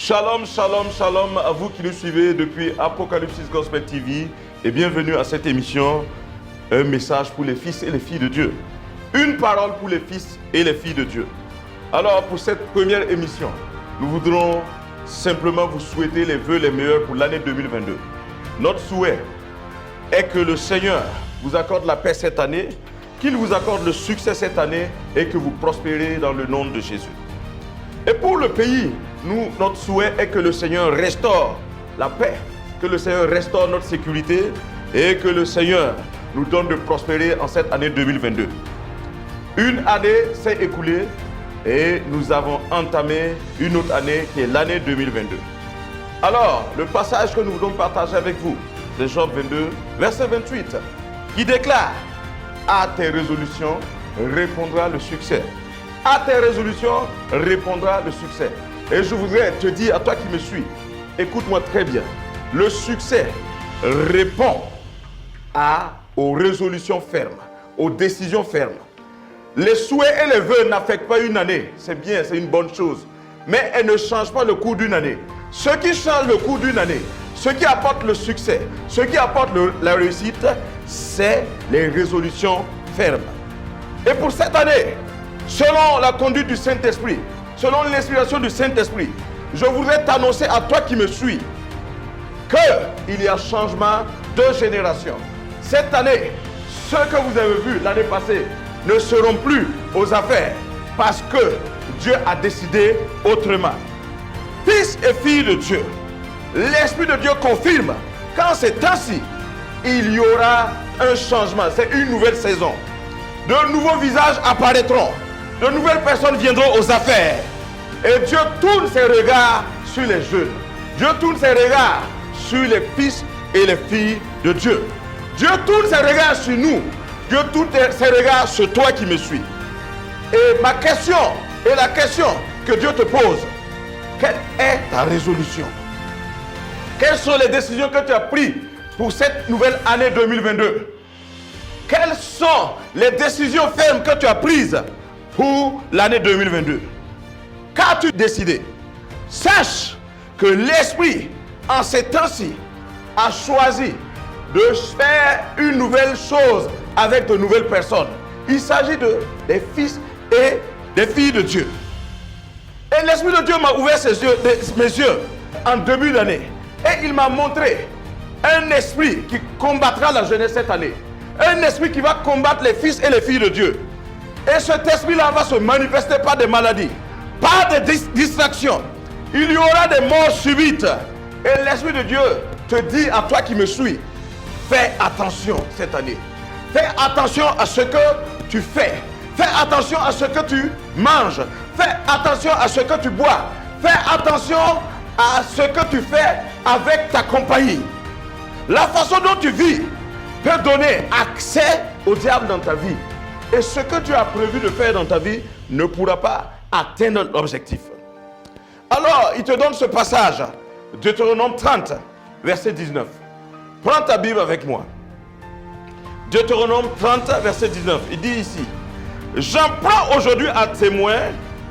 Shalom, shalom, shalom à vous qui nous suivez depuis Apocalypse Gospel TV et bienvenue à cette émission, un message pour les fils et les filles de Dieu. Une parole pour les fils et les filles de Dieu. Alors pour cette première émission, nous voudrons simplement vous souhaiter les vœux les meilleurs pour l'année 2022. Notre souhait est que le Seigneur vous accorde la paix cette année, qu'il vous accorde le succès cette année et que vous prospérez dans le nom de Jésus. Et pour le pays, notre souhait est que le Seigneur restaure la paix, que le Seigneur restaure notre sécurité et que le Seigneur nous donne de prospérer en cette année 2022. Une année s'est écoulée et nous avons entamé une autre année qui est l'année 2022. Alors, le passage que nous voulons partager avec vous, c'est Job 22, verset 28, qui déclare « À tes résolutions répondra le succès. À tes résolutions répondra le succès. » Et je voudrais te dire à toi qui me suis, écoute-moi très bien, le succès répond aux résolutions fermes, aux décisions fermes. Les souhaits et les vœux n'affectent pas une année, c'est bien, c'est une bonne chose, mais elles ne changent pas le cours d'une année. Ce qui change le cours d'une année, ce qui apporte le succès, ce qui apporte la réussite, c'est les résolutions fermes. Et pour cette année, selon la conduite du Saint-Esprit, selon l'inspiration du Saint-Esprit, je voudrais t'annoncer à toi qui me suis qu'il y a changement de génération. Cette année, ceux que vous avez vus l'année passée ne seront plus aux affaires parce que Dieu a décidé autrement. Fils et filles de Dieu, l'Esprit de Dieu confirme qu'en ces temps-ci, il y aura un changement. C'est une nouvelle saison. De nouveaux visages apparaîtront. De nouvelles personnes viendront aux affaires. Et Dieu tourne ses regards sur les jeunes. Dieu tourne ses regards sur les fils et les filles de Dieu. Dieu tourne ses regards sur nous. Dieu tourne ses regards sur toi qui me suis. Et ma question est la question que Dieu te pose. Quelle est ta résolution? Quelles sont les décisions que tu as prises pour cette nouvelle année 2022? Quelles sont les décisions fermes que tu as prises pour l'année 2022? Qu'as-tu décidé? Sache que l'Esprit, en ces temps-ci, a choisi de faire une nouvelle chose avec de nouvelles personnes. Il s'agit des fils et des filles de Dieu. Et l'Esprit de Dieu m'a ouvert mes yeux en début d'année. Et il m'a montré un esprit qui combattra la jeunesse cette année. Un esprit qui va combattre les fils et les filles de Dieu. Et cet esprit-là va se manifester par des maladies, par des distractions. Il y aura des morts subites. Et l'Esprit de Dieu te dit à toi qui me suis, fais attention cette année. Fais attention à ce que tu fais. Fais attention à ce que tu manges. Fais attention à ce que tu bois. Fais attention à ce que tu fais avec ta compagnie. La façon dont tu vis peut donner accès au diable dans ta vie. Et ce que tu as prévu de faire dans ta vie ne pourra pas atteindre l'objectif. Alors, il te donne ce passage, Deutéronome 30, verset 19. Prends ta Bible avec moi. Deutéronome 30, verset 19. Il dit ici, « J'en prends aujourd'hui à témoin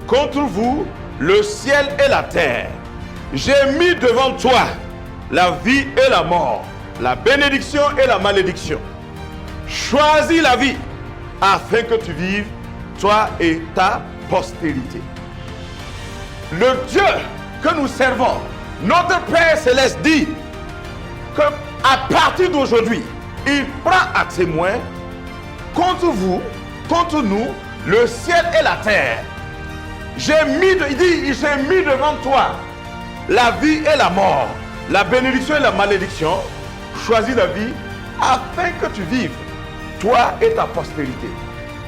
contre vous le ciel et la terre. J'ai mis devant toi la vie et la mort, la bénédiction et la malédiction. Choisis la vie afin que tu vives, toi et ta postérité. » Le Dieu que nous servons, notre Père Céleste dit qu'à partir d'aujourd'hui, il prend à témoin contre vous, contre nous, le ciel et la terre. Il dit, j'ai mis devant toi la vie et la mort, la bénédiction et la malédiction. Choisis la vie afin que tu vives, toi et ta postérité.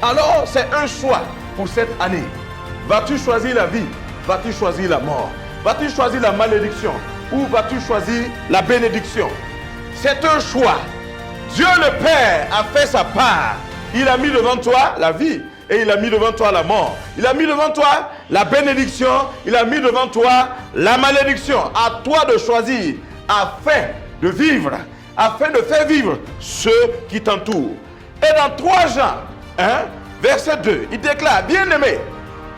Alors, c'est un choix pour cette année. Vas-tu choisir la vie? Vas-tu choisir la mort? Vas-tu choisir la malédiction? Ou vas-tu choisir la bénédiction? C'est un choix. Dieu le Père a fait sa part. Il a mis devant toi la vie et il a mis devant toi la mort. Il a mis devant toi la bénédiction. Il a mis devant toi la malédiction. À toi de choisir afin de vivre, afin de faire vivre ceux qui t'entourent. Et dans 3 Jean, verset 2, il déclare, bien-aimé,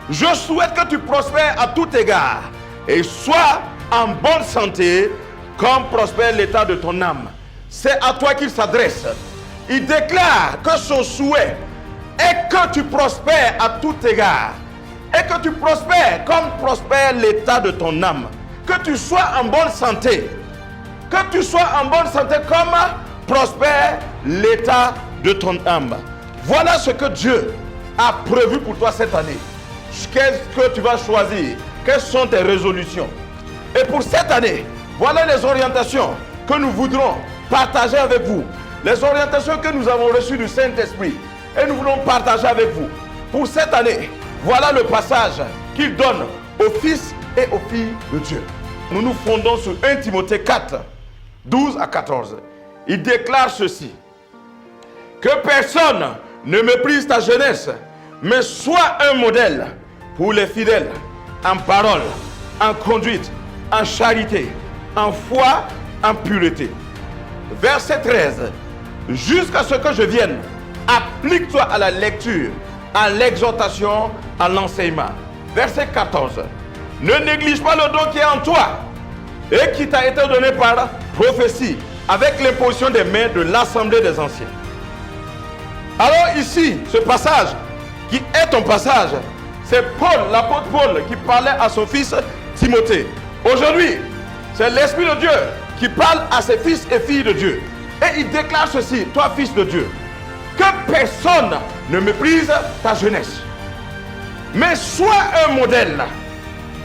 je souhaite que tu prospères à tout égard et sois en bonne santé, comme prospère l'état de ton âme. C'est à toi qu'il s'adresse. Il déclare que son souhait est que tu prospères à tout égard. Et que tu prospères comme prospère l'état de ton âme. Que tu sois en bonne santé. Que tu sois en bonne santé comme prospère l'état de ton âme. Voilà ce que Dieu a prévu pour toi cette année. Qu'est-ce que tu vas choisir? Quelles sont tes résolutions? Et pour cette année, voilà les orientations que nous voudrons partager avec vous. Les orientations que nous avons reçues du Saint-Esprit. Et nous voulons partager avec vous. Pour cette année, voilà le passage qu'il donne aux fils et aux filles de Dieu. Nous nous fondons sur 1 Timothée 4, 12 à 14. Il déclare ceci. Que personne ne méprise ta jeunesse, mais sois un modèle pour les fidèles, en parole, en conduite, en charité, en foi, en pureté. Verset 13. Jusqu'à ce que je vienne, applique-toi à la lecture, à l'exhortation, à l'enseignement. Verset 14. Ne néglige pas le don qui est en toi et qui t'a été donné par prophétie, avec l'imposition des mains de l'assemblée des anciens. Alors ici, ce passage, qui est ton passage, c'est Paul, l'apôtre Paul, qui parlait à son fils Timothée. Aujourd'hui, c'est l'Esprit de Dieu qui parle à ses fils et filles de Dieu. Et il déclare ceci, toi fils de Dieu, que personne ne méprise ta jeunesse, mais sois un modèle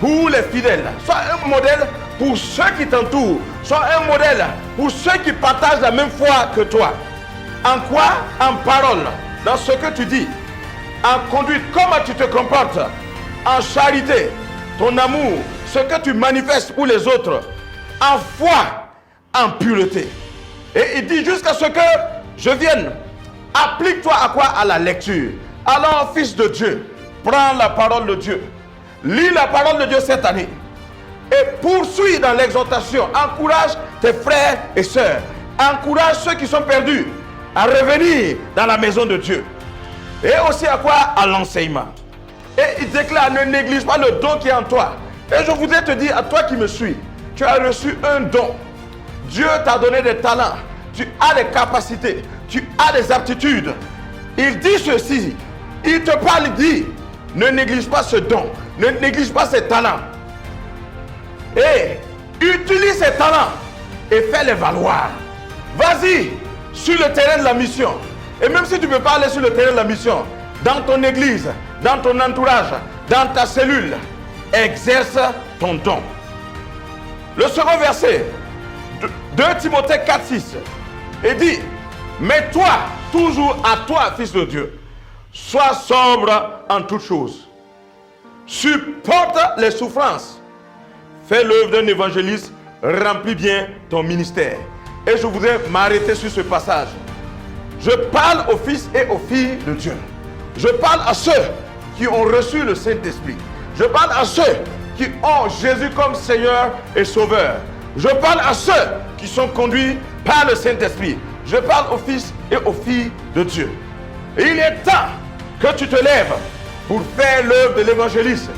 pour les fidèles, sois un modèle pour ceux qui t'entourent, sois un modèle pour ceux qui partagent la même foi que toi. En quoi? En parole, dans ce que tu dis, en conduite, comment tu te comportes, en charité, ton amour, ce que tu manifestes pour les autres, en foi, en pureté. Et il dit jusqu'à ce que je vienne, applique-toi à quoi? À la lecture. Alors, fils de Dieu, prends la parole de Dieu, lis la parole de Dieu cette année et poursuis dans l'exhortation. Encourage tes frères et sœurs, encourage ceux qui sont perdus à revenir dans la maison de Dieu. Et aussi à quoi? À l'enseignement. Et il déclare, ne néglige pas le don qui est en toi. Et je voudrais te dire, à toi qui me suis, tu as reçu un don. Dieu t'a donné des talents, tu as des capacités, tu as des aptitudes. Il dit ceci, il te parle, il dit, ne néglige pas ce don, ne néglige pas ces talents. Et utilise ces talents et fais-les valoir. Vas-y sur le terrain de la mission. Et même si tu ne peux pas aller sur le terrain de la mission, dans ton église, dans ton entourage, dans ta cellule, exerce ton don. Le second verset, 2 Timothée 4, 6, il dit, mais toi, toujours à toi, fils de Dieu, sois sobre en toutes choses. Supporte les souffrances. Fais l'œuvre d'un évangéliste, remplis bien ton ministère. Et je voudrais m'arrêter sur ce passage. Je parle aux fils et aux filles de Dieu. Je parle à ceux qui ont reçu le Saint-Esprit. Je parle à ceux qui ont Jésus comme Seigneur et Sauveur. Je parle à ceux qui sont conduits par le Saint-Esprit. Je parle aux fils et aux filles de Dieu. Et il est temps que tu te lèves pour faire l'œuvre de l'évangéliste.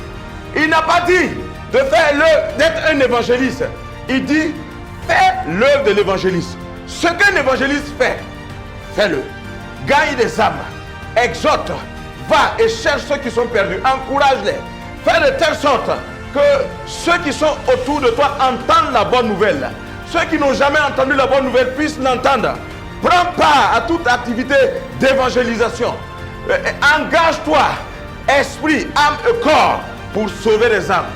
Il n'a pas dit de faire l'œuvre d'être un évangéliste. Il dit, fais l'œuvre de l'évangéliste. Ce qu'un évangéliste fait, fais-le. Gagne des âmes. Exhorte. Va et cherche ceux qui sont perdus. Encourage-les. Fais de telle sorte que ceux qui sont autour de toi entendent la bonne nouvelle. Ceux qui n'ont jamais entendu la bonne nouvelle puissent l'entendre. Prends part à toute activité d'évangélisation. Engage-toi, esprit, âme et corps, pour sauver les âmes.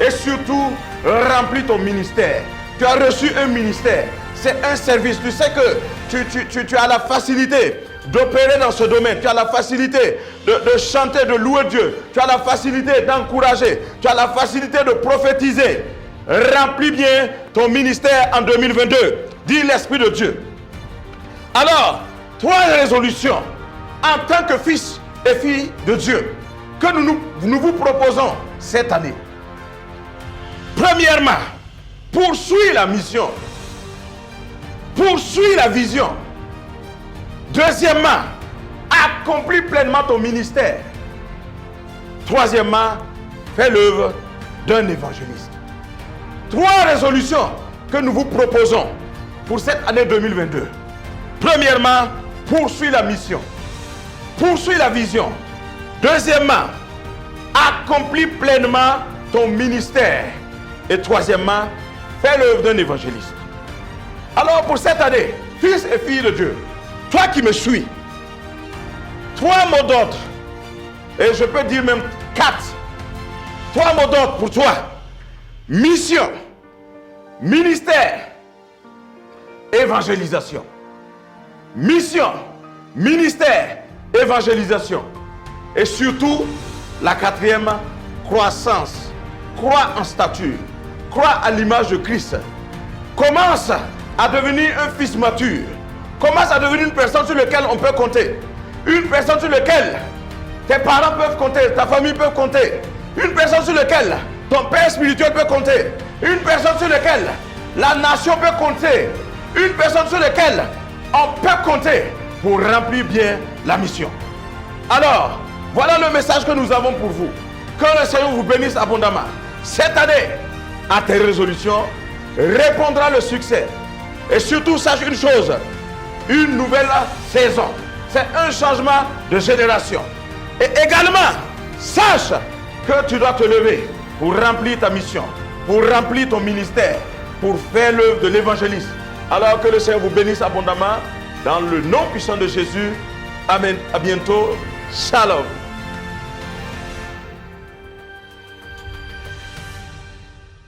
Et surtout, remplis ton ministère. Tu as reçu un ministère. C'est un service. Tu sais que tu as la facilité d'opérer dans ce domaine. Tu as la facilité de chanter, de louer Dieu. Tu as la facilité d'encourager. Tu as la facilité de prophétiser. Remplis bien ton ministère en 2022. Dit l'Esprit de Dieu. Alors, 3 résolutions en tant que fils et filles de Dieu que nous vous proposons cette année. Premièrement, poursuis la mission. Poursuis la vision. Deuxièmement, accomplis pleinement ton ministère. Troisièmement, fais l'œuvre d'un évangéliste. 3 résolutions que nous vous proposons pour cette année 2022. Premièrement, poursuis la mission. Poursuis la vision. Deuxièmement, accomplis pleinement ton ministère. Et troisièmement, fais l'œuvre d'un évangéliste. Alors pour cette année, fils et filles de Dieu, toi qui me suis, 3 mots d'ordre, et je peux dire même 4. 3 mots d'ordre pour toi. Mission, ministère, évangélisation. Mission, ministère, évangélisation. Et surtout, la 4e, croissance. Crois en stature. Crois à l'image de Christ. Commence à devenir un fils mature. Commence à devenir une personne sur laquelle on peut compter. Une personne sur laquelle tes parents peuvent compter, ta famille peut compter. Une personne sur laquelle ton père spirituel peut compter. Une personne sur laquelle la nation peut compter. Une personne sur laquelle on peut compter pour remplir bien la mission. Alors, voilà le message que nous avons pour vous. Que le Seigneur vous bénisse abondamment. Cette année, à tes résolutions, répondra le succès. Et surtout, sache une chose, une nouvelle saison. C'est un changement de génération. Et également, sache que tu dois te lever pour remplir ta mission, pour remplir ton ministère, pour faire l'œuvre de l'évangéliste. Alors que le Seigneur vous bénisse abondamment, dans le nom puissant de Jésus. Amen. À bientôt. Shalom.